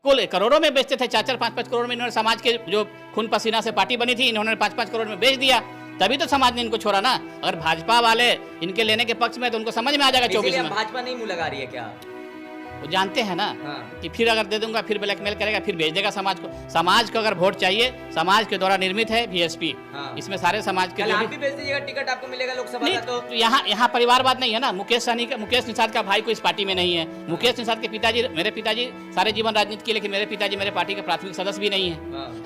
कुल करोड़ों में बेचते थे, 4-4, 5-5 करोड़ में। इन्होंने समाज के जो खून पसीना से पार्टी बनी थी, इन्होंने 5-5 करोड़ में बेच दिया, तभी तो समाज ने इनको छोड़ा ना। अगर भाजपा वाले इनके लेने के पक्ष में तो उनको समझ में आ जाएगा 24 में। भाजपा नहीं मुंह लगा रही है क्या? वो जानते हैं ना कि फिर अगर दे दूंगा फिर ब्लैकमेल करेगा, फिर भेज देगा समाज को। समाज को अगर वोट चाहिए, समाज के द्वारा निर्मित है बीएसपी, इसमें सारे समाज के आप भी भेज दीजिएगा, टिकट आपको मिलेगा लोकसभा का। तो यहाँ परिवारवाद नहीं है ना। मुकेश निषाद का भाई को इस पार्टी में नहीं है। मुकेश निषाद के पिताजी, मेरे पिताजी सारे जीवन राजनीति किए, लेकिन मेरे पिताजी मेरे पार्टी के प्राथमिक सदस्य भी नहीं है।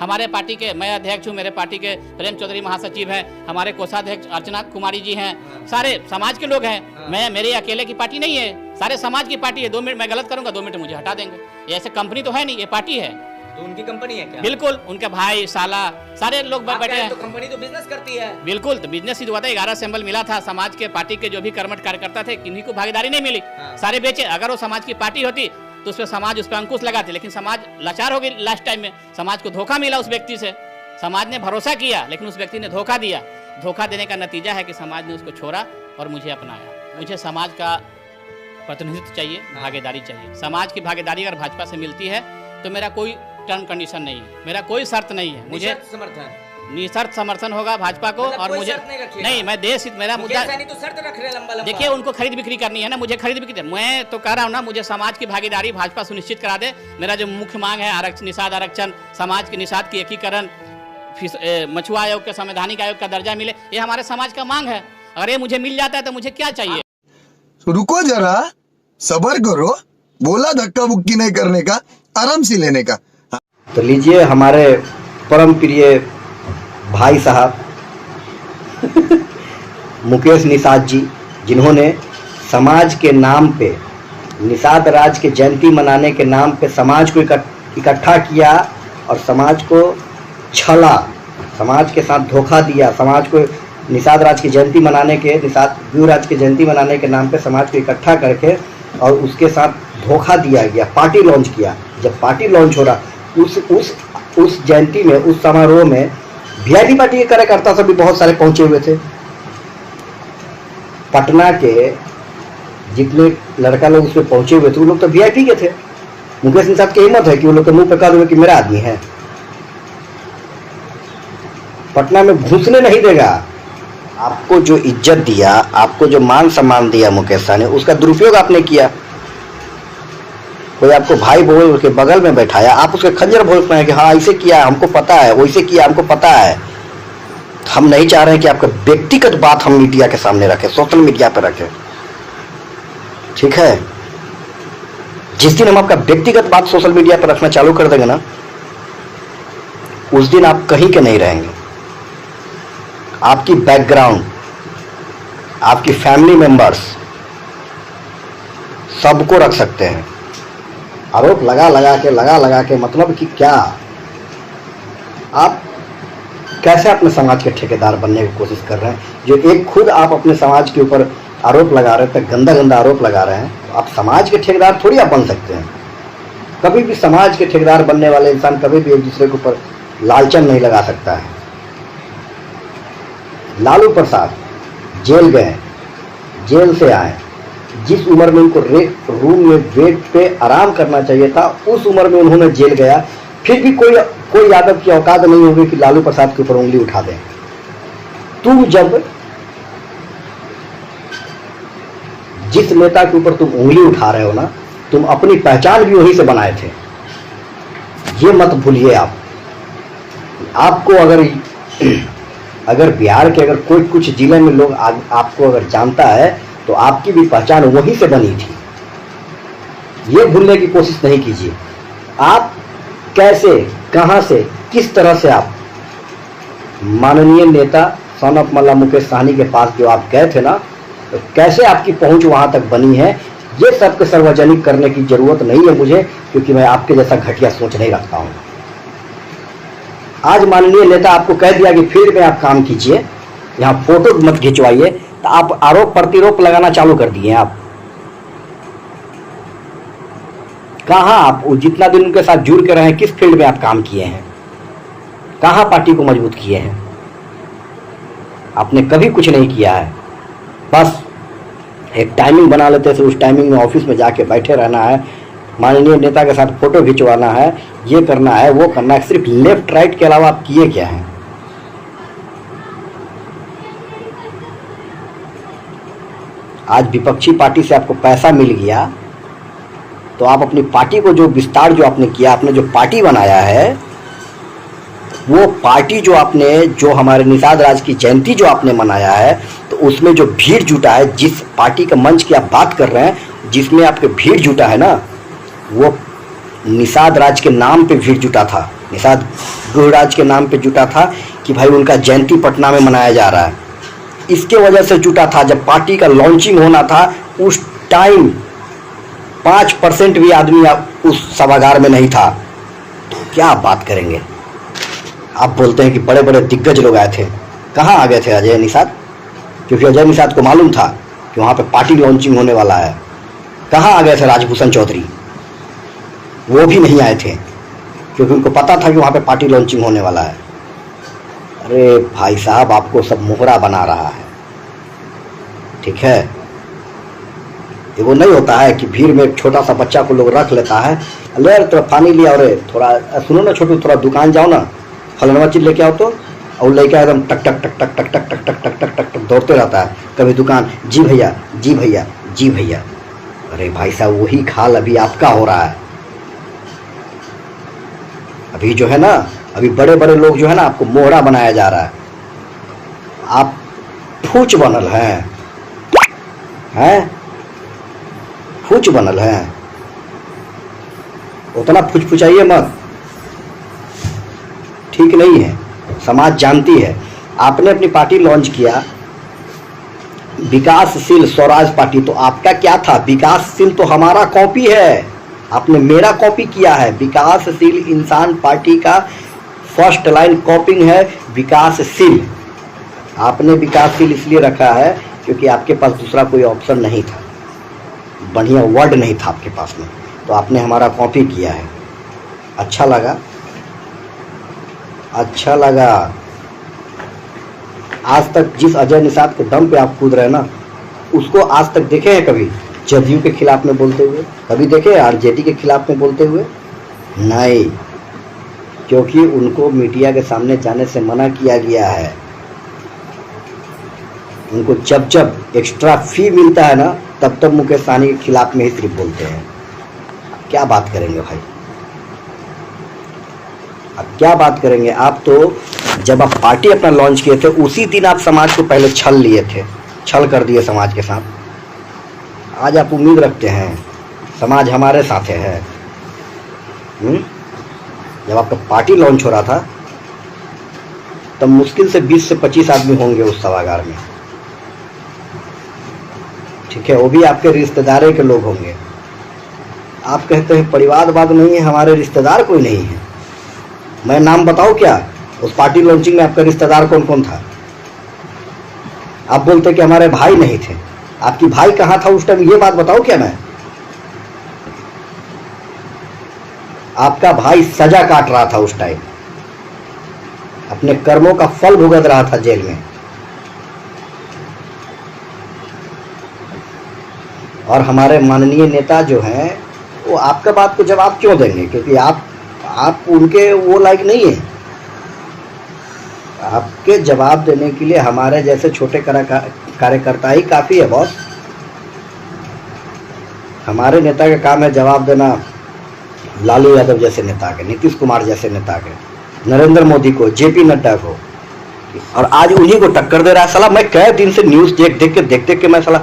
हमारे पार्टी के, मैं अध्यक्ष हूँ, मेरे पार्टी के प्रेम चौधरी महासचिव हैं, हमारे कोषाध्यक्ष अर्चना कुमारी जी हैं, सारे समाज के लोग हैं। मैं, मेरे अकेले की पार्टी नहीं है, सारे समाज की पार्टी है। 2 मिनट मैं गलत करूंगा, 2 मिनट मुझे हटा देंगे। ये ऐसे कंपनी तो है नहीं, ये पार्टी है। तो उनकी कंपनी है क्या? बिल्कुल, उनके भाई साला सारे लोग बैठे हैं। तो कंपनी तो बिजनेस करती है। बिल्कुल, तो बिजनेस ही हुआ था। 11 सिंबल मिला था समाज के, पार्टी के जो भी कर्मठ कार्यकर्ता थे, किन्हीं को भागीदारी नहीं मिली, सारे बेचे। अगर वो समाज की पार्टी होती तो उस पर समाज उस पर अंकुश लगाते, लेकिन समाज लाचार हो गई। लास्ट टाइम में समाज को धोखा मिला उस व्यक्ति से। समाज ने भरोसा किया, लेकिन उस व्यक्ति ने धोखा दिया। धोखा देने का नतीजा है कि समाज ने उसको छोड़ा और मुझे अपनाया। मुझे समाज का प्रतिनिधित्व चाहिए, भागीदारी चाहिए। समाज की भागीदारी अगर भाजपा से मिलती है तो मेरा कोई टर्म कंडीशन नहीं है, मेरा कोई शर्त नहीं है। मुझे निशर्त समर्थन होगा भाजपा को। मतलब और मुझे नहीं, मैं देश हित, मेरा मुद्दा तो शर्त रख रहे हैं लंबा। देखिए, उनको खरीद बिक्री करनी है ना, मुझे खरीद बिक्री। मैं तो कह रहा हूँ ना, मुझे समाज की भागीदारी भाजपा सुनिश्चित करा दे। मेरा जो मुख्य मांग है आरक्षण, निषाद आरक्षण, समाज के निषाद की एकीकरण, मछुआ आयोग के संवैधानिक आयोग का दर्जा मिले, ये हमारे समाज का मांग है। अगर ये मुझे मिल जाता है तो मुझे क्या चाहिए? रुको जरा, सबर करो, बोला धक्का बुक्की नहीं करने का, आराम से लेने का। तो लीजिए हमारे परम प्रिय भाई साहब मुकेश निषाद जी, जिन्होंने समाज के नाम पे, निषाद राज के जयंती मनाने के नाम पे समाज को इकट्ठा किया और समाज को छला, समाज के साथ धोखा दिया। समाज को निषाद राज की जयंती मनाने के, निषाद राज की जयंती मनाने के नाम पे समाज को इकट्ठा करके और उसके साथ धोखा दिया गया। पार्टी लॉन्च किया। जब पार्टी लॉन्च हो रहा, उस जयंती में, उस समारोह में वीआईपी पार्टी के कार्यकर्ता सभी बहुत सारे पहुंचे हुए थे। पटना के जितने लड़का लोग उसमें पहुंचे हुए थे वो लोग तो वीआईपी के थे। मुकेश निषाद की हिम्मत है कि वो लोग के मुंह पे कह हुए कि मेरा आदमी है। पटना में घुसने नहीं देगा। आपको जो इज्जत दिया, आपको जो मान सम्मान दिया मुकेश साहब ने, उसका दुरुपयोग आपने किया। कोई आपको भाई बोल के बगल में बैठाया, आप उसके खंजर बोल रहे हैं कि हाँ ऐसे किया हमको पता है, वैसे किया हमको पता है। हम नहीं चाह रहे हैं कि आपका व्यक्तिगत बात हम मीडिया के सामने रखें, सोशल मीडिया पर रखें, ठीक है? जिस दिन हम आपका व्यक्तिगत बात सोशल मीडिया पर रखना चालू कर देंगे ना, उस दिन आप कहीं के नहीं रहेंगे। आपकी बैकग्राउंड, आपकी फैमिली मेंबर्स सबको रख सकते हैं। आरोप लगा के मतलब कि क्या आप कैसे अपने समाज के ठेकेदार बनने की कोशिश कर रहे हैं? जो एक खुद आप अपने समाज के ऊपर आरोप लगा रहे थे, गंदा आरोप लगा रहे हैं, तो आप समाज के ठेकेदार थोड़ी आप बन सकते हैं। कभी भी समाज के ठेकेदार बनने वाले इंसान कभी भी एक दूसरे के ऊपर लालचन नहीं लगा सकता है। लालू प्रसाद जेल गए, जेल से आए, जिस उम्र में उनको रूम में बेड पे आराम करना चाहिए था, उस उम्र में उन्होंने जेल गया, फिर भी कोई यादव की औकात नहीं होगी कि लालू प्रसाद के ऊपर उंगली उठा दें। तुम जब जिस नेता के ऊपर तुम उंगली उठा रहे हो ना, तुम अपनी पहचान भी वहीं से बनाए थे, ये मत भूलिए। आपको अगर बिहार के अगर कोई कुछ जिले में लोग आपको अगर जानता है तो आपकी भी पहचान वहीं से बनी थी। ये भूलने की कोशिश नहीं कीजिए। आप कैसे, कहां से, किस तरह से आप माननीय नेता सन ऑफ मल्ला मुकेश सहनी के पास जो आप गए थे ना, तो कैसे आपकी पहुंच वहां तक बनी है, ये सबके सार्वजनिक करने की जरूरत नहीं है मुझे, क्योंकि मैं आपके जैसा घटिया सोच नहीं रखता हूं। आज माननीय नेता आपको कह दिया कि फील्ड में आप काम कीजिए, यहाँ फोटो मत खिंचवाइए, तो आप आरोप प्रतिरोप लगाना चालू कर दिए। आप कहाँ, आप जितना दिन उनके साथ जुड़ के रहे, किस फील्ड में आप काम किए हैं, कहाँ पार्टी को मजबूत किए हैं? आपने कभी कुछ नहीं किया है। बस एक टाइमिंग बना लेते थे, उस टाइमिंग में ऑफिस में जाके बैठे रहना है, माननीय नेता के साथ फोटो खिंचवाना है, ये करना है, वो करना है, सिर्फ लेफ्ट राइट के अलावा आप किए क्या हैं? आज विपक्षी पार्टी से आपको पैसा मिल गया तो आप अपनी पार्टी को जो विस्तार जो आपने किया, आपने जो पार्टी बनाया है, वो पार्टी जो हमारे निषाद राज की जयंती जो आपने मनाया है, तो उसमें जो भीड़ जुटा है, जिस पार्टी का मंच की आप बात कर रहे हैं, जिसमें आपके भीड़ जुटा है ना, वो निषाद राज के नाम पे भीड़ जुटा था, निषाद गुहराज के नाम पे जुटा था कि भाई उनका जयंती पटना में मनाया जा रहा है। इसके वजह से जुटा था। जब पार्टी का लॉन्चिंग होना था उस टाइम 5% भी आदमी उस सभागार में नहीं था। तो क्या आप बात करेंगे? आप बोलते हैं कि बड़े बड़े दिग्गज लोग आए थे। कहाँ आ गए थे अजय निषाद? क्योंकि अजय निषाद को मालूम था कि वहाँ पे पार्टी लॉन्चिंग होने वाला है। कहाँ आ गए थे राजभूषण चौधरी? वो भी नहीं आए थे क्योंकि उनको पता था कि वहाँ पे पार्टी लॉन्चिंग होने वाला है। अरे भाई साहब, आपको सब मोहरा बना रहा है, ठीक है? ये वो नहीं होता है कि भीड़ में एक छोटा सा बच्चा को लोग रख लेता है, ले थोड़ा पानी लिया, और थोड़ा सुनो ना छोटू, थोड़ा दुकान जाओ ना, फलाना चीज लेके आओ, तो और लेके एकदम टक टक टक टक टक टक टक टक टक टक टक टक दौड़ते रहता है। कभी दुकान, जी भैया जी भैया जी भैया। अरे भाई साहब, वही खाल अभी आपका हो रहा है। अभी जो है ना, अभी बड़े बड़े लोग जो है ना, आपको मोहरा बनाया जा रहा है। आप फूच बनल हैं, फूच बनल हैं। उतना फुचफुचाइए मत, ठीक नहीं है। समाज जानती है। आपने अपनी पार्टी लॉन्च किया विकासशील स्वराज पार्टी, तो आपका क्या था? विकासशील तो हमारा कॉपी है, आपने मेरा कॉपी किया है। विकासशील इंसान पार्टी का फर्स्ट लाइन कॉपिंग है विकासशील। आपने विकासशील इसलिए रखा है क्योंकि आपके पास दूसरा कोई ऑप्शन नहीं था, बढ़िया वर्ड नहीं था आपके पास में, तो आपने हमारा कॉपी किया है। अच्छा लगा, अच्छा लगा। आज तक जिस अजय निषाद के दम पे आप कूद रहे हैं ना, उसको आज तक देखे हैं कभी जदयू के खिलाफ में बोलते हुए? कभी देखे आरजेडी के खिलाफ में बोलते हुए? नहीं, क्योंकि उनको मीडिया के सामने जाने से मना किया गया है। उनको जब जब एक्स्ट्रा फी मिलता है ना, तब तब मुकेश सहनी के खिलाफ में ही सिर्फ बोलते हैं। क्या बात करेंगे भाई, अब क्या बात करेंगे? आप तो जब आप पार्टी अपना लॉन्च किए थे, उसी दिन आप समाज को पहले छल लिए थे, छल कर दिए समाज के साथ। आज आप उम्मीद रखते हैं समाज हमारे साथ है। जब आपका पार्टी लॉन्च हो रहा था, तब मुश्किल से 20 से 25 आदमी होंगे उस सभागार में, ठीक है? वो भी आपके रिश्तेदार के लोग होंगे। आप कहते हैं परिवारवाद नहीं है, हमारे रिश्तेदार कोई नहीं है। मैं नाम बताऊं क्या? उस पार्टी लॉन्चिंग में आपका रिश्तेदार कौन कौन था? आप बोलते कि हमारे भाई नहीं थे। आपकी भाई कहाँ था उस टाइम, ये बात बताओ क्या मैं? आपका भाई सजा काट रहा था उस टाइम, अपने कर्मों का फल भुगत रहा था जेल में। और हमारे माननीय नेता जो हैं, वो आपका बात को जवाब क्यों देंगे? क्योंकि आप उनके वो लायक नहीं है। आपके जवाब देने के लिए हमारे जैसे छोटे कार्यकर्ता ही काफ़ी है बॉस। हमारे नेता का काम है जवाब देना लालू यादव जैसे नेता के, नीतीश कुमार जैसे नेता के, नरेंद्र मोदी को, जेपी नड्डा को, और आज उन्हीं को टक्कर दे रहा है। साला मैं कई दिन से न्यूज़ देख के मैं साला,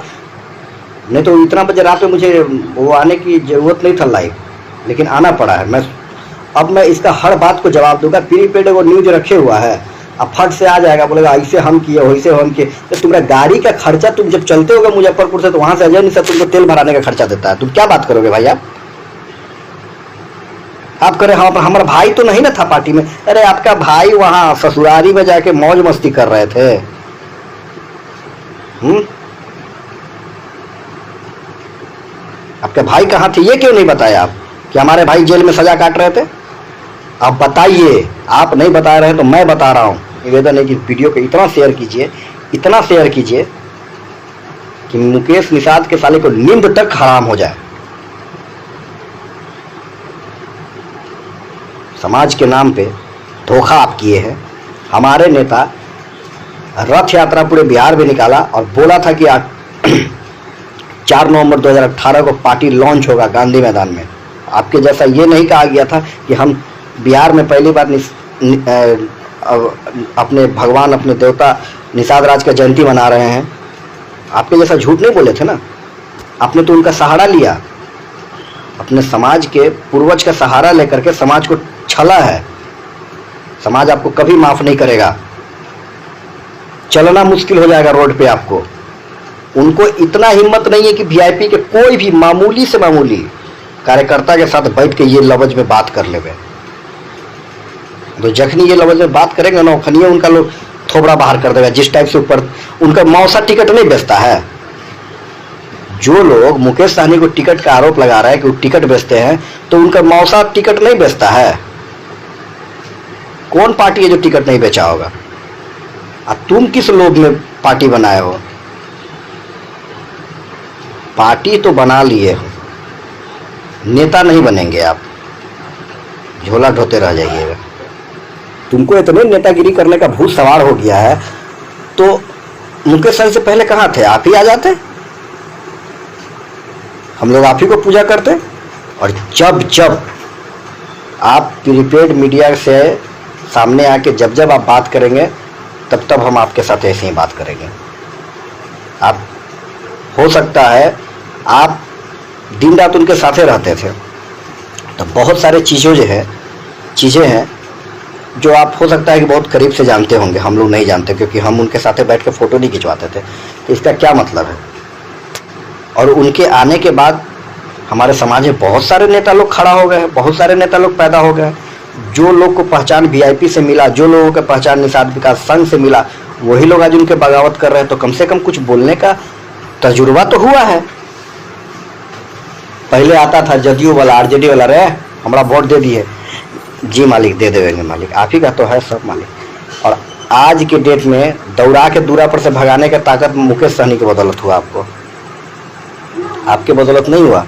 नहीं तो इतना बजे रात में मुझे वो आने की ज़रूरत नहीं था लाइव, लेकिन आना पड़ा है। अब मैं इसका हर बात को जवाब दूंगा। प्रीपेड वो न्यूज रखे हुआ है, अब फट से आ जाएगा, बोलेगा ऐसे हम किए वैसे हम किए। तो तुम्हारा गाड़ी का खर्चा, तुम जब चलते होगे मुजफ्फरपुर से, तो वहां से अजय निषाद तुमको तेल भराने का खर्चा देता है। तुम क्या बात करोगे भाई? आप करें हाँ हमारा भाई तो नहीं ना था पार्टी में। अरे आपका भाई वहां ससुरारी में जाके मौज मस्ती कर रहे थे। आपके भाई कहाँ थे, ये क्यों नहीं बताया आप कि हमारे भाई जेल में सजा काट रहे थे? आप बताइए। आप नहीं बता रहे हैं तो मैं बता रहा हूँ। निवेदन है कि वीडियो को इतना शेयर कीजिए कि मुकेश निषाद के साले को नींद तक हराम हो जाए। समाज के नाम पे धोखा आप किए हैं। हमारे नेता रथ यात्रा पूरे बिहार में निकाला और बोला था कि 4 नवंबर 2018 को पार्टी लॉन्च होगा गांधी मैदान में। आपके जैसा ये नहीं कहा गया था कि हम बिहार में पहली बार अपने भगवान, अपने देवता निषाद राज का जयंती मना रहे हैं। आपके जैसा झूठ नहीं बोले थे ना। आपने तो उनका सहारा लिया, अपने समाज के पूर्वज का सहारा लेकर के समाज को छला है। समाज आपको कभी माफ नहीं करेगा, चलना मुश्किल हो जाएगा रोड पे आपको। उनको इतना हिम्मत नहीं है कि वीआईपी के कोई भी मामूली से मामूली कार्यकर्ता के साथ बैठ के ये लफ्ज में बात कर लेवे। तो जखनी ये लफ्ज में बात करेंगे ना, खनिए उनका लोग थोबड़ा बाहर कर देगा। जिस टाइप से ऊपर उनका मौसा टिकट नहीं बेचता है। जो लोग मुकेश सहनी को टिकट का आरोप लगा रहे हैं कि वो टिकट बेचते हैं, तो उनका मौसा टिकट नहीं बेचता है। कौन पार्टी है जो टिकट नहीं बेचा होगा? अब तुम किस लोभ में पार्टी बनाए हो? पार्टी तो बना लिए हो, नेता नहीं बनेंगे आप, झोला ढोते रह जाइएगा। तुमको इतने नेतागिरी करने का भूत सवार हो गया है, तो मुकेश सहनी से पहले कहाँ थे? आप ही आ जाते, हम लोग आप ही को पूजा करते। और जब जब आप प्रीपेड मीडिया से सामने आके जब आप बात करेंगे, तब तब हम आपके साथ ऐसे ही बात करेंगे। आप हो सकता है आप दिन रात उनके साथे रहते थे, तो बहुत सारे चीज़ें हैं जो आप हो सकता है कि बहुत करीब से जानते होंगे, हम लोग नहीं जानते, क्योंकि हम उनके साथे बैठ के फ़ोटो नहीं खिंचवाते थे। तो इसका क्या मतलब है? और उनके आने के बाद हमारे समाज में बहुत सारे नेता लोग खड़ा हो गए हैं, बहुत सारे नेता लोग पैदा हो गए हैं। जो लोग को पहचान वीआईपी से मिला, जो लोगों को पहचान निषाद विकास संघ से मिला, वही लोग आज उनके बगावत कर रहे हैं। तो कम से कम कुछ बोलने का तजुर्बा तो हुआ है। पहले आता था जदयू वाला, आरजेडी वाला, रे हमारा वोट दे दिए। जी मालिक, दे देंगे मालिक, आप ही का तो है सब मालिक। और आज के डेट में दौड़ा के दूरा पर से भगाने का ताकत मुकेश सहनी की बदौलत हुआ। आपको, आपके बदौलत नहीं हुआ।